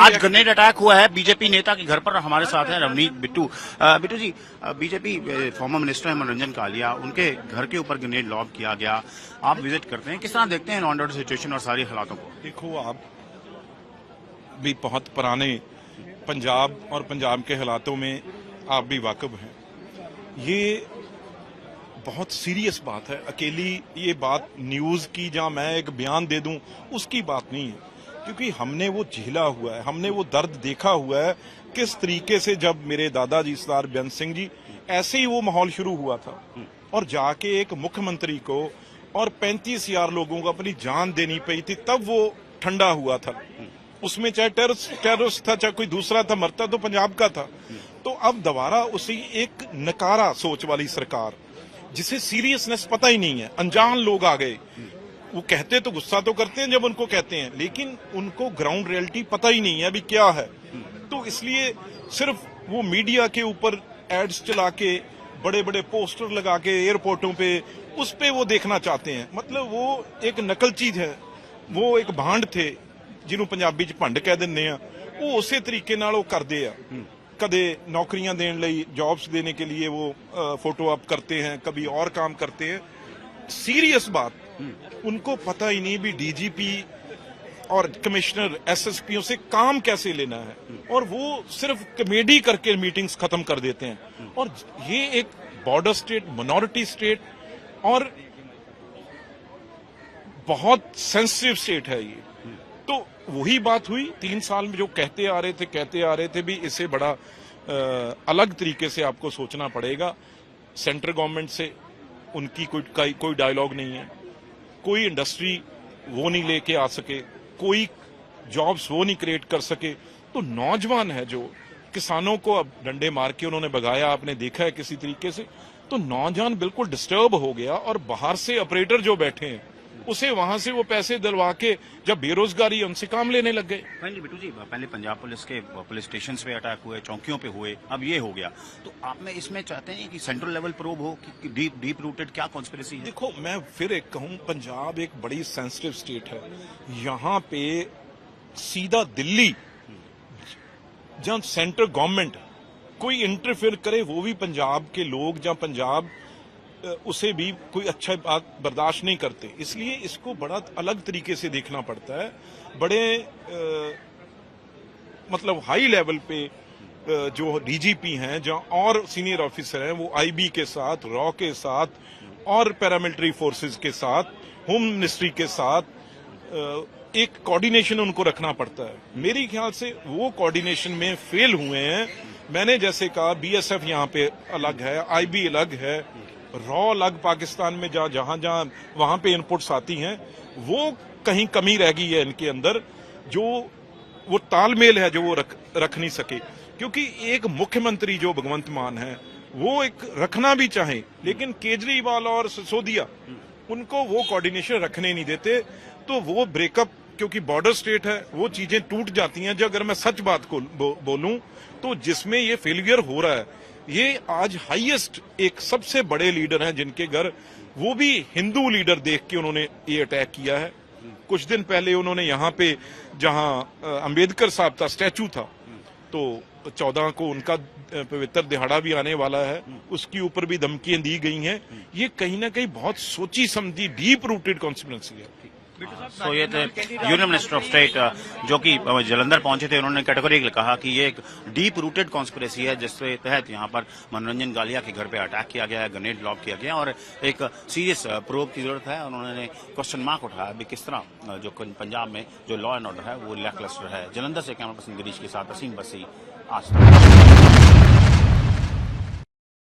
आज grenade attack हुआ है बीजेपी नेता के घर पर। हमारे साथ हैं रवनीत बिट्टू। बिट्टू जी, बीजेपी फॉर्मर मिनिस्टर है मनोरंजन कालिया, उनके घर के ऊपर ग्रेनेड लॉब किया गया। आप विजिट करते हैं, किस तरह देखते हैं लॉ एंड ऑर्डर सिचुएशन और सारी हालातों को? देखो, आप भी बहुत पुराने पंजाब और पंजाब के हालातों में आप भी वाकिफ हैं। ये बहुत सीरियस बात है। अकेली ये बात न्यूज़ की जहाँ मैं एक बयान दे दूं उसकी बात नहीं है, क्योंकि हमने वो झेला हुआ है, हमने वो दर्द देखा हुआ है। किस तरीके से जब मेरे दादाजी सरदार बेअंत सिंह जी, ऐसे ही वो माहौल शुरू हुआ था और जाके एक मुख्यमंत्री को और 35,000 लोगों को अपनी जान देनी पड़ी थी, तब वो ठंडा हुआ था। उसमें चाहे टेररिस्ट था, चाहे कोई दूसरा था, मरता तो पंजाब का था। तो अब दोबारा उसी एक नकारा सोच वाली सरकार, जिसे सीरियसनेस पता ही नहीं है, अनजान लोग आ गए। वो कहते तो गुस्सा तो करते हैं जब उनको कहते हैं, लेकिन उनको ग्राउंड रियलिटी पता ही नहीं है अभी क्या है। तो इसलिए सिर्फ वो मीडिया के ऊपर एड्स चला के, बड़े बड़े पोस्टर लगा के एयरपोर्टों पे, उस पे वो देखना चाहते हैं। मतलब वो एक नकल चीज है, वो एक भांड थे ਜਿਹਨੂੰ ਪੰਜਾਬੀ ਚ ਭੰਡ ਕਹਿ ਦਿੰਦੇ ਆ, ਉਹ ਉਸੇ ਤਰੀਕੇ ਨਾਲ ਉਹ ਕਰਦੇ ਆ। कदे नौकरियां देने ਲਈ, जॉब्स देने के लिए वो फोटो अप करते हैं, कभी और काम करते हैं। सीरियस बात, उनको पता ही नहीं भी डीजीपी और कमिश्नर एसएसपीओ से काम कैसे लेना है, और वो सिर्फ कमेडी करके मीटिंग्स खत्म कर देते हैं। और ये एक बॉर्डर स्टेट, मिनॉरिटी स्टेट और बहुत सेंसिटिव स्टेट है ये। तो वही बात हुई 3 साल में, जो कहते आ रहे थे भी इससे बड़ा अलग तरीके से आपको सोचना पड़ेगा। सेंट्रल गवर्नमेंट से उनकी कोई डायलॉग नहीं है, कोई इंडस्ट्री वो नहीं लेके आ सके, कोई जॉब्स वो नहीं क्रिएट कर सके। तो नौजवान है जो किसानों को अब डंडे मार के उन्होंने भगाया, आपने देखा है किसी तरीके से। तो नौजवान बिल्कुल डिस्टर्ब हो गया, और बाहर से ऑपरेटर जो बैठे हैं उसे वहां से वो पैसे दिलवा के जब बेरोजगारी है उनसे काम लेने लग गए। हाँ जी बिट्टू जी, पहले पंजाब पुलिस के पुलिस स्टेशन पे अटैक हुए, चौकियों पे हुए, अब ये हो गया। तो आप में इसमें चाहते हैं कि सेंट्रल लेवल प्रोब हो कि डीप रूटेड क्या कॉन्स्पिरेसी है? देखो, मैं फिर एक कहूं, पंजाब एक बड़ी सेंसिटिव स्टेट है। यहाँ पे सीधा दिल्ली, जहां सेंट्रल गवर्नमेंट कोई इंटरफेयर करे, वो भी पंजाब के लोग या पंजाब उसे भी कोई अच्छा बात बर्दाश्त नहीं करते। इसलिए इसको बड़ा अलग तरीके से देखना पड़ता है। बड़े मतलब हाई लेवल पे जो डीजीपी हैं, जहां और सीनियर ऑफिसर हैं, वो आईबी के साथ, रॉ के साथ और पैरामिलिट्री फोर्सेस के साथ, होम मिनिस्ट्री के साथ एक कोऑर्डिनेशन उनको रखना पड़ता है। मेरे ख्याल से वो कोऑर्डिनेशन में फेल हुए हैं। मैंने जैसे कहा, बीएसएफ यहाँ पे अलग है, आईबी अलग है, रॉ अलग पाकिस्तान में, जहां जहां वहां पे इनपुट्स आती हैं, वो कहीं कमी रह गई है इनके अंदर, जो वो तालमेल है जो वो रख नहीं सके। क्योंकि एक मुख्यमंत्री जो भगवंत मान है, वो एक रखना भी चाहे, लेकिन केजरीवाल और सिसोदिया उनको वो कोऑर्डिनेशन रखने नहीं देते। तो वो ब्रेकअप, क्योंकि बॉर्डर स्टेट है, वो चीजें टूट जाती हैं। जो अगर मैं सच बात को बोलूं तो जिसमें ये फेलियर हो रहा है, ये आज हाईएस्ट एक सबसे बड़े लीडर हैं जिनके घर, वो भी हिंदू लीडर देख के उन्होंने ये अटैक किया है। कुछ दिन पहले उन्होंने यहाँ पे, जहां अंबेडकर साहब था, स्टैचू था, तो 14 को उनका पवित्र दिहाड़ा भी आने वाला है, उसके ऊपर भी धमकियां दी गई हैं। ये कहीं ना कहीं बहुत सोची समझी डीप रूटेड कॉन्स्पिरेसी है। तो ये यूनियन मिनिस्टर ऑफ स्टेट जो कि जलंधर पहुंचे थे, उन्होंने कैटेगोरिकली कहा कि ये एक डीप रूटेड कॉन्स्पिरेसी है, जिसके तहत यहाँ पर मनोरंजन गालिया के घर पे अटैक किया गया है, ग्रेनेड लॉब किया गया, और एक सीरियस प्रोब की जरूरत है। उन्होंने क्वेश्चन मार्क उठाया भी किस तरह जो पंजाब में जो लॉ एंड ऑर्डर है वो लैकलस्टर है। जलंधर से कैमरा पर्सन गिरीश के साथ असीम बसी, आज तक।